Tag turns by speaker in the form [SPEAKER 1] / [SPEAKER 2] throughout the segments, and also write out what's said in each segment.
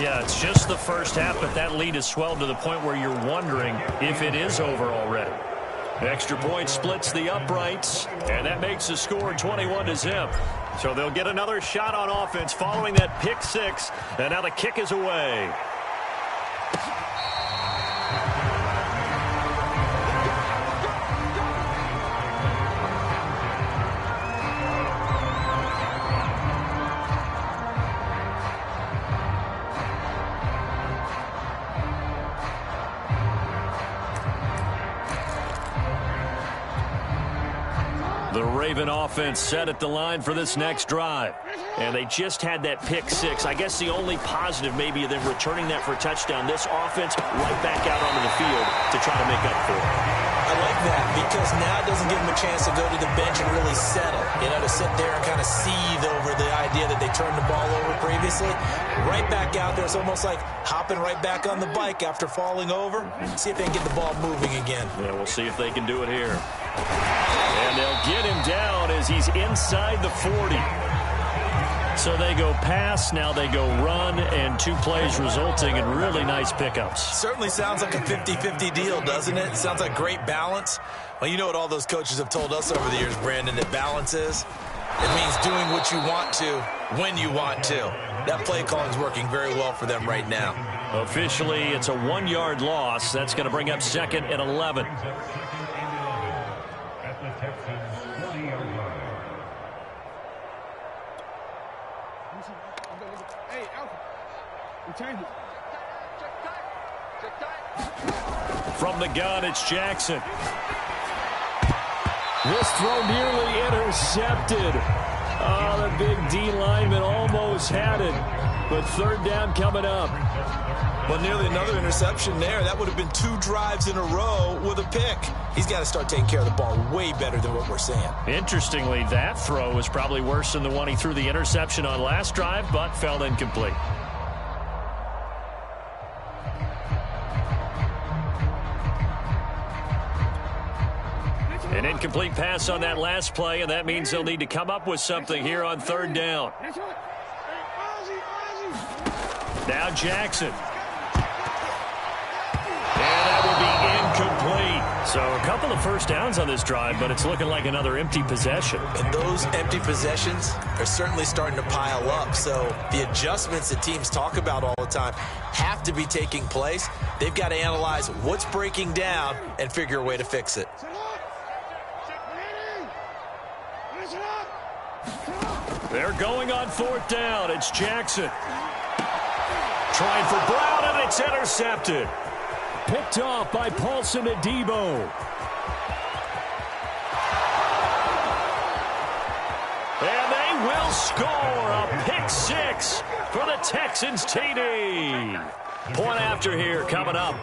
[SPEAKER 1] Yeah, it's just the first half, but that lead has swelled to the point where you're wondering if it is over already. Extra point splits the uprights, and that makes the score 21-0. So they'll get another shot on offense following that pick six, and now the kick is away. The Raven offense set at the line for this next drive. And they just had that pick six. I guess the only positive maybe of them returning that for a touchdown. This offense right back out onto the field to try to make up for it.
[SPEAKER 2] I like that because now it doesn't give them a chance to go to the bench and really settle. You know, to sit there and kind of seethe over the idea that they turned the ball over previously. Right back out there. It's almost like hopping right back on the bike after falling over. See if they can get the ball moving again.
[SPEAKER 1] Yeah, we'll see if they can do it here. And they'll get him down as he's inside the 40. So they go pass, now they go run, and 2 plays resulting in really nice pickups.
[SPEAKER 2] Certainly sounds like a 50-50 deal, doesn't it? Sounds like great balance. Well, you know what all those coaches have told us over the years, Brandon, that balance is? It means doing what you want to when you want to. That play calling is working very well for them right now.
[SPEAKER 1] Officially, it's a 1-yard loss. That's going to bring up 2nd and 11. From the gun, it's Jackson. This throw nearly intercepted. Oh, the big D lineman almost had it. But 3rd down coming up.
[SPEAKER 2] Well, nearly another interception there. That would have been 2 drives in a row with a pick. He's got to start taking care of the ball way better than what we're seeing.
[SPEAKER 1] Interestingly, that throw was probably worse than the one he threw the interception on last drive, but fell incomplete. An incomplete pass on that last play, and that means they'll need to come up with something here on 3rd down. Now Jackson. And that will be incomplete. So a couple of first downs on this drive, but it's looking like another empty possession.
[SPEAKER 2] And those empty possessions are certainly starting to pile up. So the adjustments that teams talk about all the time have to be taking place. They've got to analyze what's breaking down and figure a way to fix it.
[SPEAKER 1] They're going on 4th down. It's Jackson. Trying for Brown, and it's intercepted. Picked off by Paulson Adebo. And they will score a pick six for the Texans TD. Point after here coming up.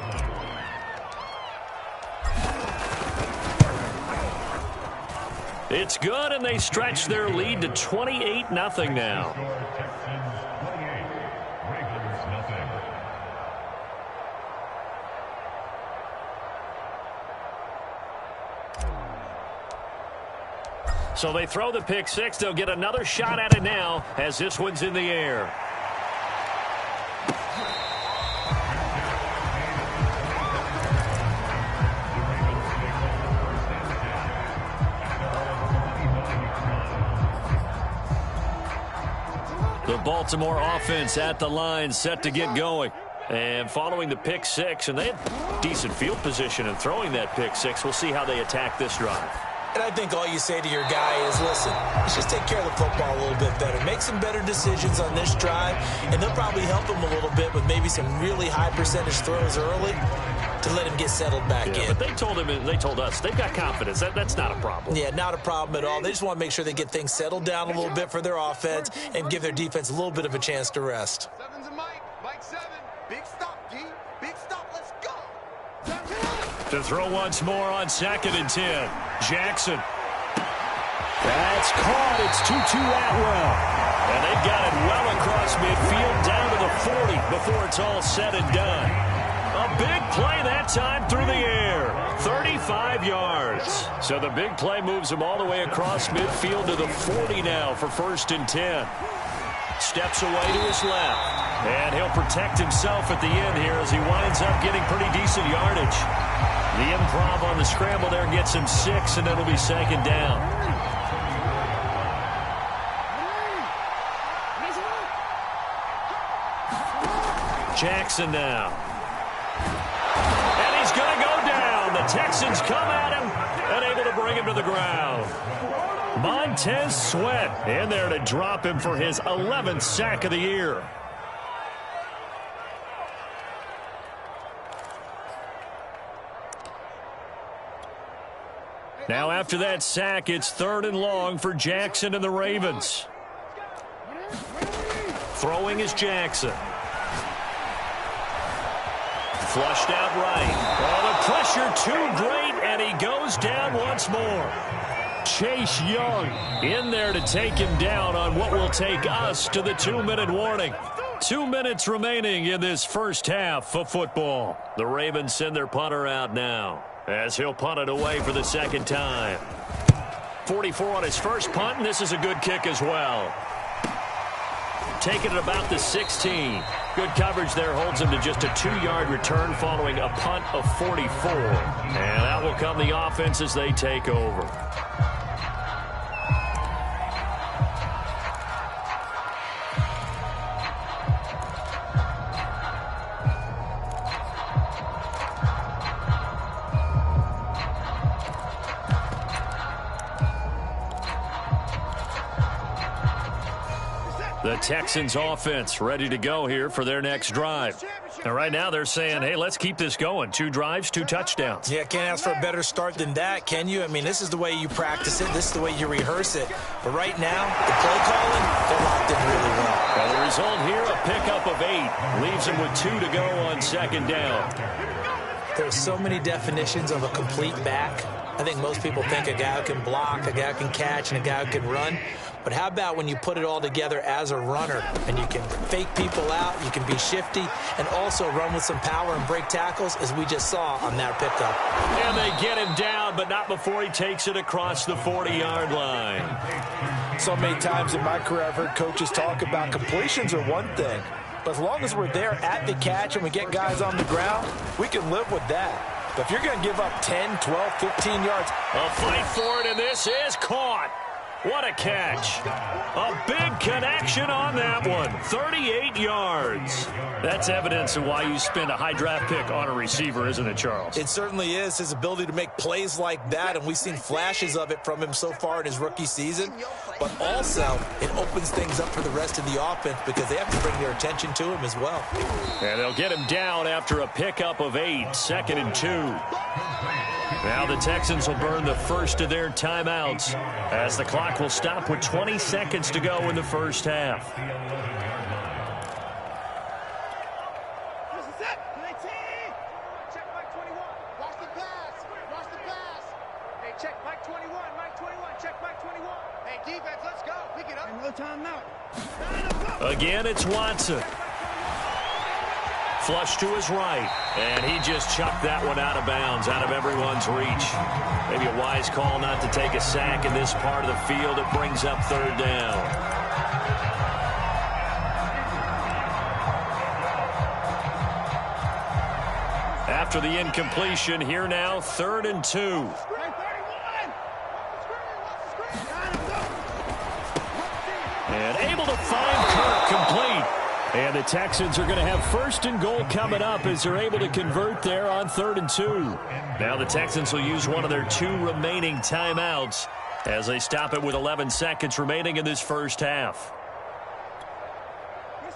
[SPEAKER 1] It's good, and they stretch their lead to 28-0 now. So they throw the pick six. They'll get another shot at it now as this one's in the air. The Baltimore offense at the line, set to get going. And following the pick six, and they had decent field position in throwing that pick six. We'll see how they attack this drive.
[SPEAKER 2] And I think all you say to your guy is, listen, let's just take care of the football a little bit better. Make some better decisions on this drive, and they'll probably help him a little bit with maybe some really high percentage throws early to let him get settled back in.
[SPEAKER 1] But they told us they've got confidence. That's not a problem.
[SPEAKER 2] Yeah, not a problem at all. They just want to make sure they get things settled down a little bit for their offense and give their defense a little bit of a chance to rest.
[SPEAKER 3] Seven's a Mike. Mike 7. Big stop, G. Big stop. Let's go.
[SPEAKER 1] To throw once more on 2nd and 10. Jackson. That's caught. It's Tutu Atwell. And they've got it well across midfield down to the 40 before it's all said and done. A big play that time through the air. 35 yards. So the big play moves him all the way across midfield to the 40 now for 1st and 10. Steps away to his left. And he'll protect himself at the end here as he winds up getting pretty decent yardage. The improv on the scramble there gets him 6, and it'll be second down. Jackson now. And he's going to go down. The Texans come at him and able to bring him to the ground. Montez Sweat in there to drop him for his 11th sack of the year. Now after that sack, it's 3rd and long for Jackson and the Ravens. Throwing is Jackson. Flushed out right. Oh, the pressure too great, and he goes down once more. Chase Young in there to take him down on what will take us to the 2-minute warning. 2 minutes remaining in this first half of football. The Ravens send their punter out now as he'll punt it away for the second time. 44 on his first punt, and this is a good kick as well. Taking it about the 16. Good coverage there holds him to just a 2-yard return following a punt of 44. And that will come the offense as they take over. The Texans offense ready to go here for their next drive. And right now they're saying, hey, let's keep this going. 2 drives, 2 touchdowns.
[SPEAKER 2] Yeah, can't ask for a better start than that, can you? I mean, this is the way you practice it. This is the way you rehearse it. But right now, the play calling, they're locked in really well.
[SPEAKER 1] And the result here, a pickup of 8. Leaves them with 2 to go on second down.
[SPEAKER 2] There's so many definitions of a complete back. I think most people think a guy who can block, a guy who can catch, and a guy who can run. But how about when you put it all together as a runner and you can fake people out, you can be shifty, and also run with some power and break tackles, as we just saw on that pickup.
[SPEAKER 1] And they get him down, but not before he takes it across the 40-yard line.
[SPEAKER 4] So many times in my career I've heard coaches talk about completions are one thing, but as long as we're there at the catch and we get guys on the ground, we can live with that. But if you're going to give up 10, 12, 15 yards.
[SPEAKER 1] A fight for it, and this is caught. What a catch. A big connection on that one. 38 yards. That's evidence of why you spend a high draft pick on a receiver, isn't it, Charles?
[SPEAKER 2] It certainly is. His ability to make plays like that, and we've seen flashes of it from him so far in his rookie season. But also, it opens things up for the rest of the offense because they have to bring their attention to him as well.
[SPEAKER 1] And they'll get him down after a pickup of 8, 2nd and 2. Now the Texans will burn the first of their timeouts as the clock will stop with 20 seconds to go in the first half.
[SPEAKER 3] Check Mike 21. Watch the pass. Watch the pass. Hey, check Mike 21. Mike 21. Check Mike 21. Hey, defense, let's go. Pick it up. No timeout.
[SPEAKER 1] Again, it's Watson. Flush to his right, and he just chucked that one out of bounds, out of everyone's reach. Maybe a wise call not to take a sack in this part of the field. It brings up 3rd down. After the incompletion, here now, 3rd and 2. And able to find Kirk complete. And the Texans are going to have 1st and goal coming up as they're able to convert there on 3rd and 2. Now the Texans will use one of their 2 remaining timeouts as they stop it with 11 seconds remaining in this first half.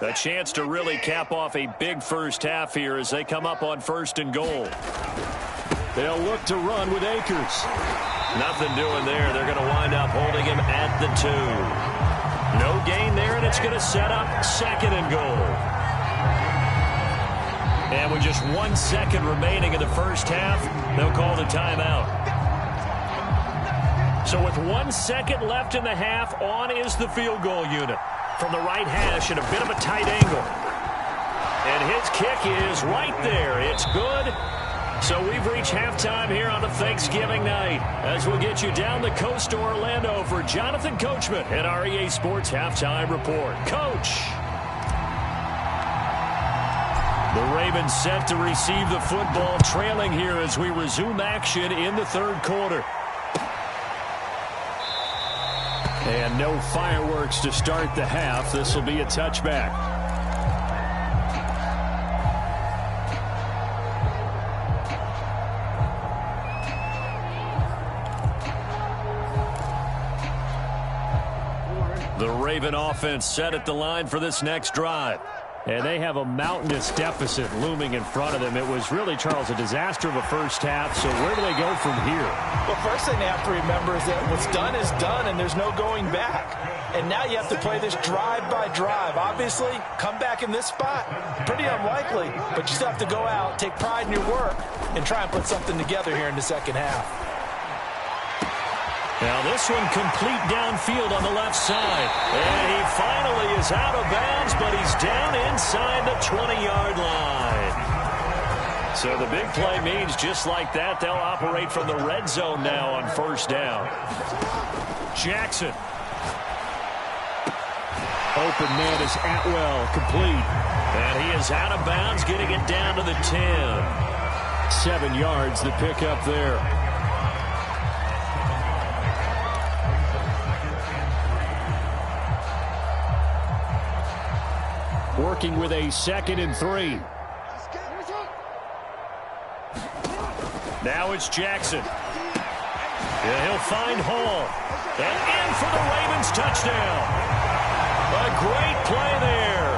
[SPEAKER 1] A chance to really cap off a big first half here as they come up on 1st and goal. They'll look to run with Akers. Nothing doing there. They're going to wind up holding him at the 2. No gain there, and it's going to set up 2nd and goal. And with just 1 second remaining in the first half, they'll call the timeout. So with 1 second left in the half, on is the field goal unit. From the right hash at a bit of a tight angle. And his kick is right there. It's good. So we've reached halftime here on a Thanksgiving night as we'll get you down the coast to Orlando for Jonathan Coachman at our EA Sports Halftime Report. Coach. The Ravens set to receive the football, trailing here as we resume action in the third quarter. And no fireworks to start the half. This will be a touchback. The Raven offense set at the line for this next drive. And they have a mountainous deficit looming in front of them. It was really, Charles, a disaster of a first half. So where do they go from here?
[SPEAKER 4] Well, first thing they have to remember is that what's done is done, and there's no going back. And now you have to play this drive by drive. Obviously, come back in this spot, pretty unlikely. But you still have to go out, take pride in your work, and try and put something together here in the second half.
[SPEAKER 1] Now this one complete downfield on the left side. And he finally is out of bounds, but he's down inside the 20-yard line. So the big play means just like that, they'll operate from the red zone now on first down. Jackson. Open man is Atwell, complete. And he is out of bounds, getting it down to the 10. 7 yards, the pickup there. Working with a 2nd and 3. Now it's Jackson. Yeah, he'll find Hall. And in for the Ravens touchdown. A great play there.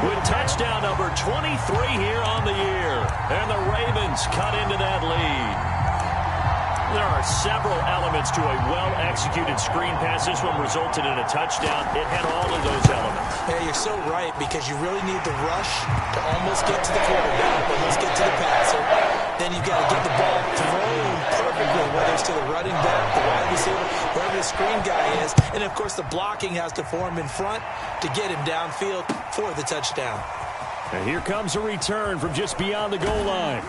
[SPEAKER 1] With touchdown number 23 here on the year. And the Ravens cut into that lead. There are several elements to a well-executed screen pass. This one resulted in a touchdown. It had all of those elements.
[SPEAKER 2] Yeah, you're so right, because you really need the rush to almost get to the quarterback, almost get to the passer. Then you've got to get the ball thrown perfectly, whether it's to the running back, the wide receiver, wherever the screen guy is. And, of course, the blocking has to form in front to get him downfield for the touchdown.
[SPEAKER 1] And here comes a return from just beyond the goal line.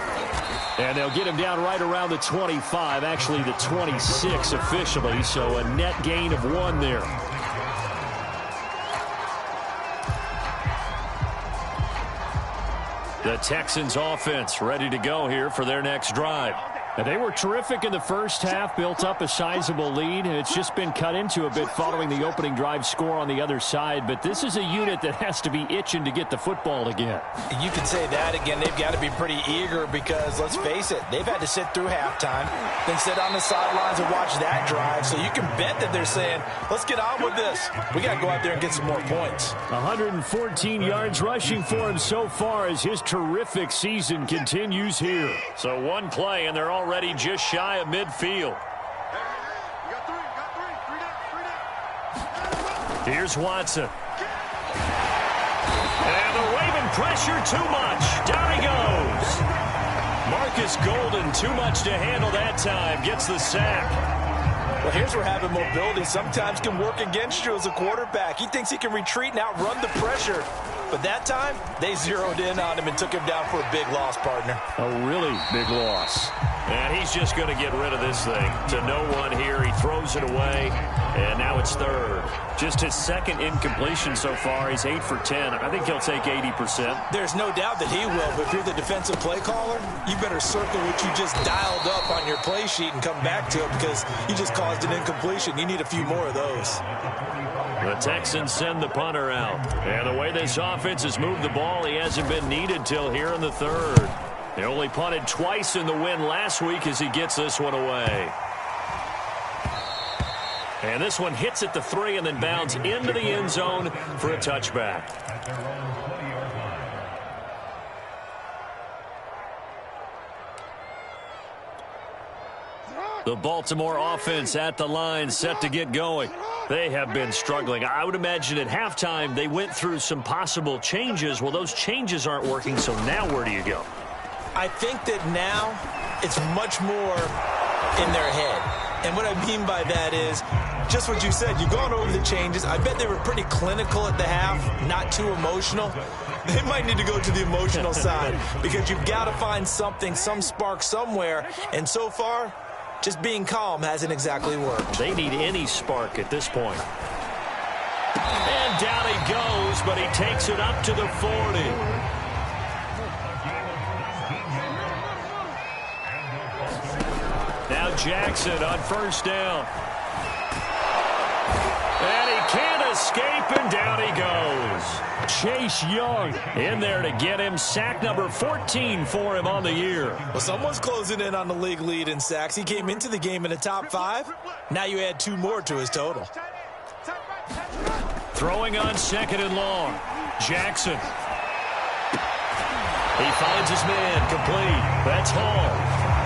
[SPEAKER 1] And they'll get him down right around the 25, actually the 26 officially, so a net gain of 1 there. The Texans offense ready to go here for their next drive. And they were terrific in the first half, built up a sizable lead. It's just been cut into a bit following the opening drive score on the other side. But this is a unit that has to be itching to get the football again.
[SPEAKER 4] You can say that again. They've got to be pretty eager because, let's face it, they've had to sit through halftime, then sit on the sidelines and watch that drive. So you can bet that they're saying, let's get on with this. We got to go out there and get some more points.
[SPEAKER 1] 114 yards rushing for him so far as his terrific season continues here. So one play and they're already just shy of midfield. Here's Watson. And the Raven pressure too much. Down he goes. Marcus Golden too much to handle that time. Gets the sack.
[SPEAKER 4] Well, here's where having mobility sometimes can work against you as a quarterback. He thinks he can retreat and outrun the pressure. But that time, they zeroed in on him and took him down for a big loss, partner.
[SPEAKER 1] A really big loss. And he's just going to get rid of this thing. To no one here. He throws it away. And now it's third. Just his second incompletion so far. He's 8 for 10. I think he'll take 80%.
[SPEAKER 2] There's no doubt that he will. But if you're the defensive play caller, you better circle what you just dialed up on your play sheet and come back to it, because you just caused an incompletion. You need a few more of those.
[SPEAKER 1] The Texans send the punter out. And the way this offense has moved the ball, he hasn't been needed till here in the third. He only punted twice in the win last week as he gets this one away. And this one hits at the 3 and then bounds into the end zone for a touchback. The Baltimore offense at the line, set to get going. They have been struggling. I would imagine at halftime they went through some possible changes. Well, those changes aren't working, so now where do you go?
[SPEAKER 2] I think that now it's much more in their head. And what I mean by that is just what you said. You've gone over the changes. I bet they were pretty clinical at the half, not too emotional. They might need to go to the emotional side, because you've got to find something, some spark somewhere. And so far, just being calm hasn't exactly worked.
[SPEAKER 1] They need any spark at this point. And down he goes, but he takes it up to the 40. Jackson on first down. And he can't escape, and down he goes. Chase Young in there to get him. Sack number 14 for him on the year.
[SPEAKER 2] Well, someone's closing in on the league lead in sacks. He came into the game in the top 5. Now you add 2 more to his total.
[SPEAKER 1] Throwing on second and long. Jackson. He finds his man complete. That's Hall.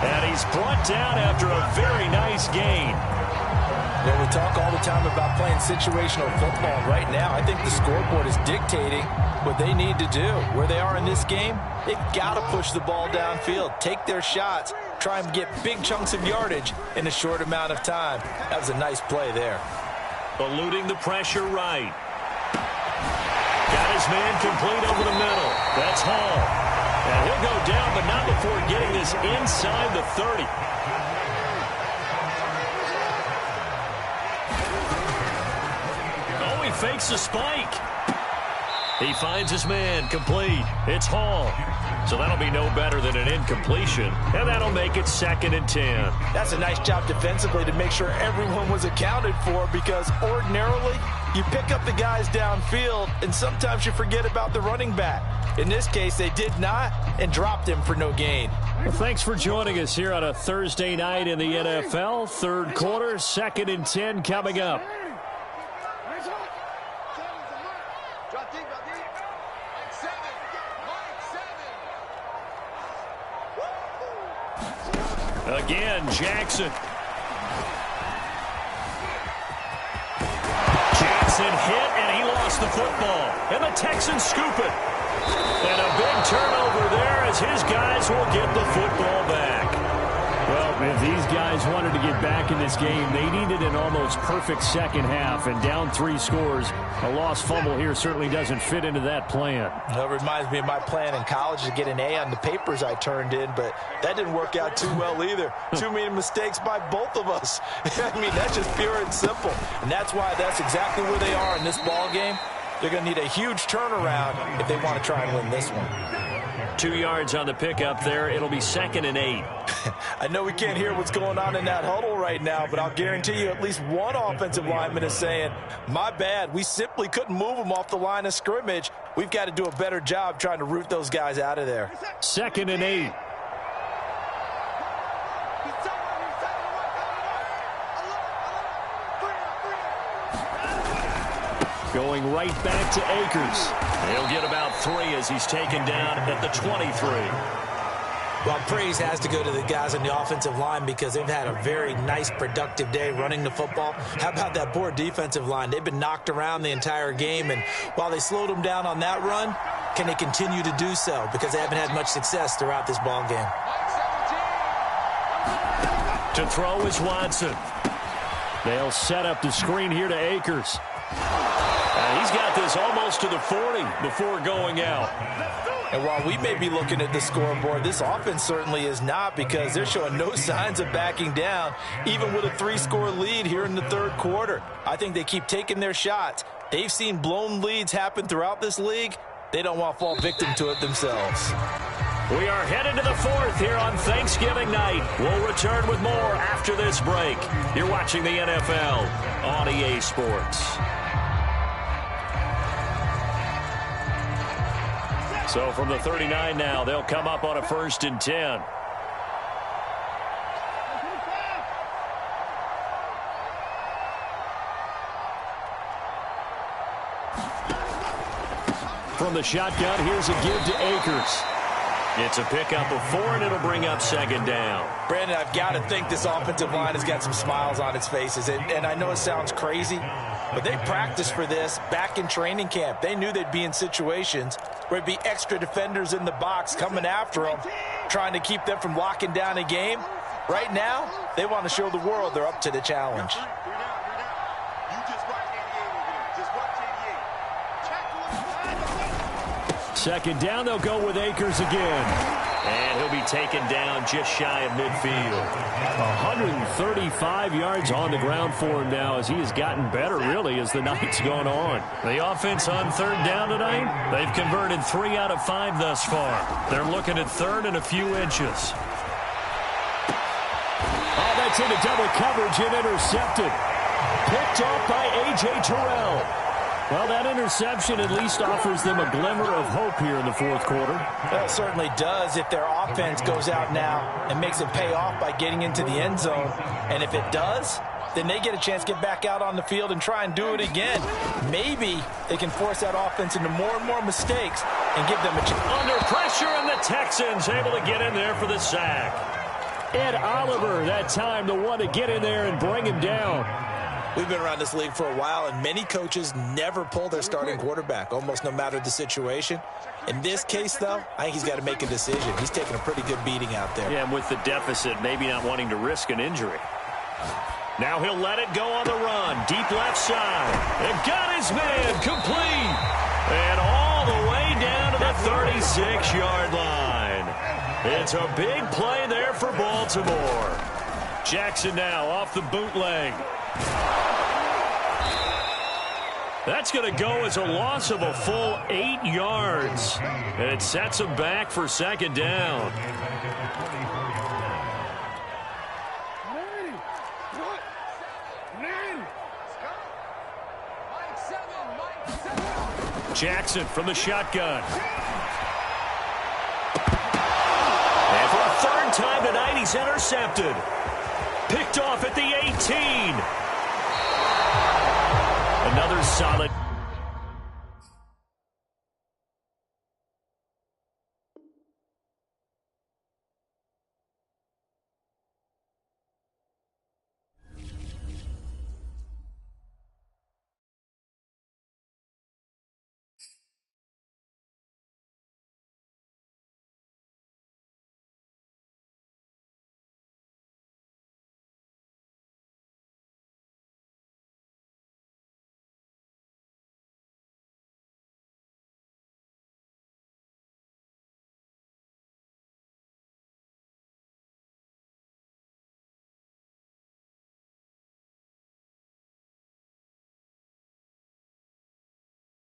[SPEAKER 1] And he's brought down after a very nice gain.
[SPEAKER 4] Well, we talk all the time about playing situational football. Right now, I think the scoreboard is dictating what they need to do. Where they are in this game, they've got to push the ball downfield, take their shots, try and get big chunks of yardage in a short amount of time. That was a nice play there.
[SPEAKER 1] Eluding the pressure right. Got his man complete over the middle. That's Hall. And he'll go down, but not before getting this inside the 30. Oh, he fakes a spike. He finds his man complete. It's Hall. So that'll be no better than an incompletion, and that'll make it 2nd and 10.
[SPEAKER 4] That's a nice job defensively to make sure everyone was accounted for, because ordinarily you pick up the guys downfield and sometimes you forget about the running back. In this case, they did not and dropped him for no gain.
[SPEAKER 1] Well, thanks for joining us here on a Thursday night in the NFL. Third quarter, 2nd and 10 coming up. Again, Jackson. Jackson hit, and he lost the football. And the Texans scoop it. And a big turnover there as his guys will get the football back. Well, if these guys wanted to get back in this game, they needed an almost perfect second half. And down 3 scores, a lost fumble here certainly doesn't fit into that plan.
[SPEAKER 4] That reminds me of my plan in college to get an A on the papers I turned in, but that didn't work out too well either. Too many mistakes by both of us. I mean, that's just pure and simple. And that's why that's exactly where they are in this ball game. They're going to need a huge turnaround if they want to try and win this one.
[SPEAKER 1] 2 yards on the pickup there. It'll be 2nd and 8.
[SPEAKER 4] I know we can't hear what's going on in that huddle right now, but I'll guarantee you at least one offensive lineman is saying, my bad, we simply couldn't move them off the line of scrimmage. We've got to do a better job trying to root those guys out of there.
[SPEAKER 1] 2nd and 8. Going right back to Akers. He'll get about 3 as he's taken down at the 23.
[SPEAKER 2] Well, praise has to go to the guys on the offensive line because they've had a very nice, productive day running the football. How about that poor defensive line? They've been knocked around the entire game, and while they slowed them down on that run, can they continue to do so? Because they haven't had much success throughout this ball game.
[SPEAKER 1] To throw is Watson. They'll set up the screen here to Akers. He's got this almost to the 40 before going out.
[SPEAKER 4] And while we may be looking at the scoreboard, this offense certainly is not, because they're showing no signs of backing down, even with a 3-score lead here in the third quarter. I think they keep taking their shots. They've seen blown leads happen throughout this league. They don't want to fall victim to it themselves.
[SPEAKER 1] We are headed to the 4th here on Thanksgiving night. We'll return with more after this break. You're watching the NFL on EA Sports. So from the 39 now, they'll come up on a 1st and 10. From the shotgun, here's a give to Akers. It's a pickup of 4, and it'll bring up 2nd down.
[SPEAKER 4] Brandon, I've got to think this offensive line has got some smiles on its faces. And I know it sounds crazy, but they practiced for this back in training camp. They knew they'd be in situations where it'd be extra defenders in the box coming after them, trying to keep them from locking down a game. Right now, they want to show the world they're up to the challenge.
[SPEAKER 1] Second down, they'll go with Akers again. And he'll be taken down just shy of midfield. 135 yards on the ground for him now as he has gotten better, really, as the night's gone on. The offense on 3rd down tonight, they've converted 3 out of 5 thus far. They're looking at 3rd and a few inches. Oh, that's Gets into double coverage and intercepted. Picked off by A.J. Terrell. Well, that interception at least offers them a glimmer of hope here in the fourth quarter.
[SPEAKER 4] Well, it certainly does if their offense goes out now and makes it pay off by getting into the end zone. And if it does, then they get a chance to get back out on the field and try and do it again. Maybe they can force that offense into more and more mistakes and give them a chance.
[SPEAKER 1] Under pressure, and the Texans able to get in there for the sack. Ed Oliver, that time, the one to get in there and bring him down.
[SPEAKER 2] We've been around this league for a while, and many coaches never pull their starting quarterback, almost no matter the situation. In this case, though, I think he's got to make a decision. He's taking a pretty good beating out there.
[SPEAKER 1] Yeah, and with the deficit, maybe not wanting to risk an injury. Now he'll let it go on the run. Deep left side. And got his man complete. And all the way down to the 36-yard line. It's a big play there for Baltimore. Jackson now off the bootleg. That's going to go as a loss of a full 8 yards. And it sets him back for second down. Jackson from the shotgun. And for a third time tonight, he's intercepted. Picked off at the 18. Another solid